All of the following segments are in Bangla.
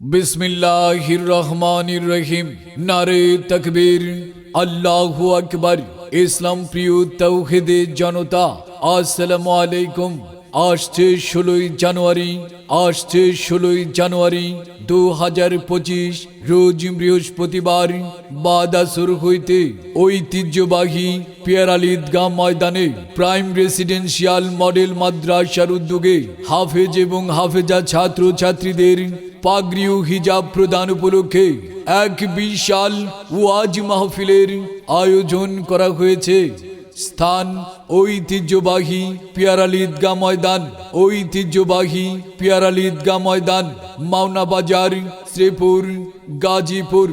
बिस्मिल्लाहिर रहमानिर रहीम। नारे तकबीर, अल्लाहु अकबर। इस्लाम प्रिय तौहिदे जनता, আসসালামু আলাইকুম। আসছে 16ই জানুয়ারি 2025 রোজ বৃহস্পতিবার বাদ আসর হইতে ঐতিহ্যবাহী পিয়ারাল ঈদগাহ ময়দানে প্রাইম রেসিডেন্সিয়াল মডেল মাদ্রাসার উদ্যোগে হাফেজ এবং হাফেজা ছাত্র ছাত্রীদের পাগড়ি ও হিজাব প্রদান উপলক্ষে এক বিশাল ওয়াজ মাহফিলের আয়োজন করা হয়েছে। স্থান ঐতিহ্যবাহী পিয়ারাল ঈদগাহ ময়দান, মাওনা বাজার, শ্রীপুর, গাজীপুর।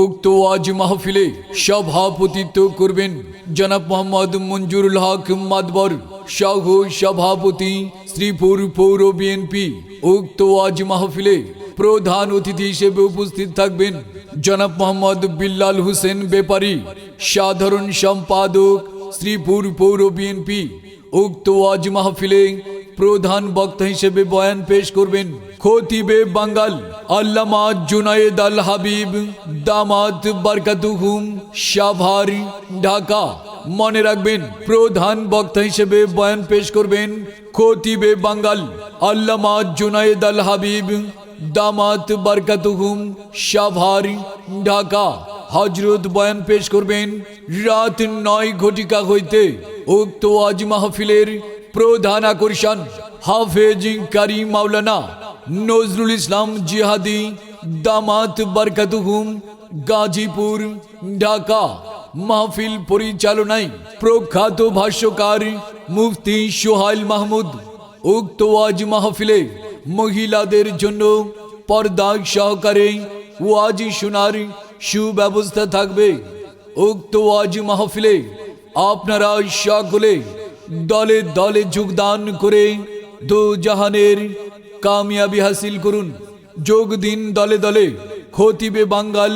উক্ত ওয়াজ মাহফিলে সভাপতিত্ব করবেন জনাব মোহাম্মদ মঞ্জুরুল হক মাদবর, সহ সভাপতি, শ্রীপুর পৌর বিএনপি। উক্ত ওয়াজ মাহফিলে প্রধান অতিথি হিসেবে উপস্থিত থাকবেন জনাব মোহাম্মদ বিল্লাল হোসেন ব্যাপারী, সাধারণ সম্পাদক, শ্রীপুর পৌর বিএনপি। উক্ত ওয়াজ মাহফিলে প্রধান বক্তা হিসেবে বয়ান পেশ করবেন খতিবে বাঙ্গাল আল্লামা জুনায়েদ আল হাবিব দামাত বারকাতুহুম, সাভার, ঢাকা। মনে রাখবেন, প্রধান বক্তা হিসেবে বয়ান পেশ করবেন খতিবে বাঙ্গাল আল্লামা জুনায়েদ আল হাবিব দামাত বারকাতুহুম, সাভার, ঢাকা। হযরত বয়ান পেশ করবেন রাত 9 ঘটিকা হইতে। উক্ত ওয়াজ মাহফিলের প্রধান আকর্ষণ হাফেজ কারি মাওলানা নজরুল ইসলাম জিহাদি দামাত বারকাতুহুম, গাজীপুর, ঢাকা। মাহফিল পরিচালনায় প্রখ্যাত ভাষ্যকার মুফতি সোহাইল মাহমুদ। উক্ত ওয়াজ মাহফিলে মহিলাদের জন্য পর্দা সহকারে ওয়াজ শোনার সুব্যবস্থা থাকবে। উক্ত ওয়াজ মাহফিলে আপনারা সকলে দলে দলে যোগদান করে দো জাহানের কামিয়াবি হাসিল করুন। যোগ দিন দলে দলে খতিবে বাঙ্গাল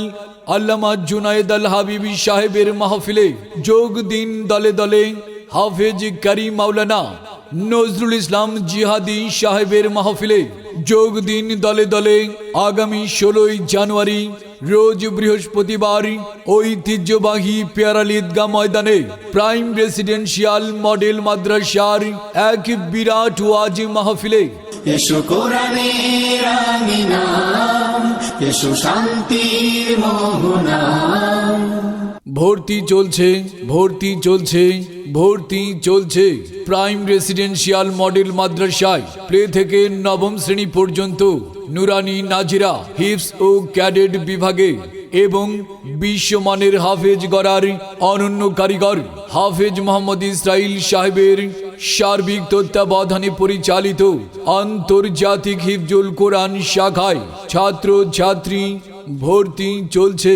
আল্লামা জুনায়েদ আল হাবিবি সাহেবের মাহফিলে। যোগ দিন দলে দলে হাফেজ কারি মাওলানা নজরুল ইসলাম জিহাদি সাহেবের মাহফিলে। যোগ দিন দলে দলে আগামী 16ই জানুয়ারি রোজ বৃহস্পতিবার ঐতিহ্যবাহী পিয়ারাল ঈদগাহ ময়দানে প্রাইম রেসিডেন্সিয়াল মডেল মাদ্রাসার এক বিরাট ওয়াজ মাহফিলে। এসো কোরআনের আমিনা, এসো শান্তির মোহনা। ভর্তি চলছে প্রাইম রেসিডেন্সিয়াল মডেল মাদ্রাসায় প্লে থেকে নবম শ্রেণী পর্যন্ত নুরানি, নাজিরা, হিফজ ও ক্যাডেট বিভাগে এবং বিশ্বমানের হাফেজ গড়ার অনন্য কারিগর হাফেজ মোহাম্মদ ইসরাইল সাহেবের সার্বিক তত্ত্বাবধানে পরিচালিত আন্তর্জাতিক হিফজুল কোরআন শাখায় ছাত্র ছাত্রী ভর্তি চলছে।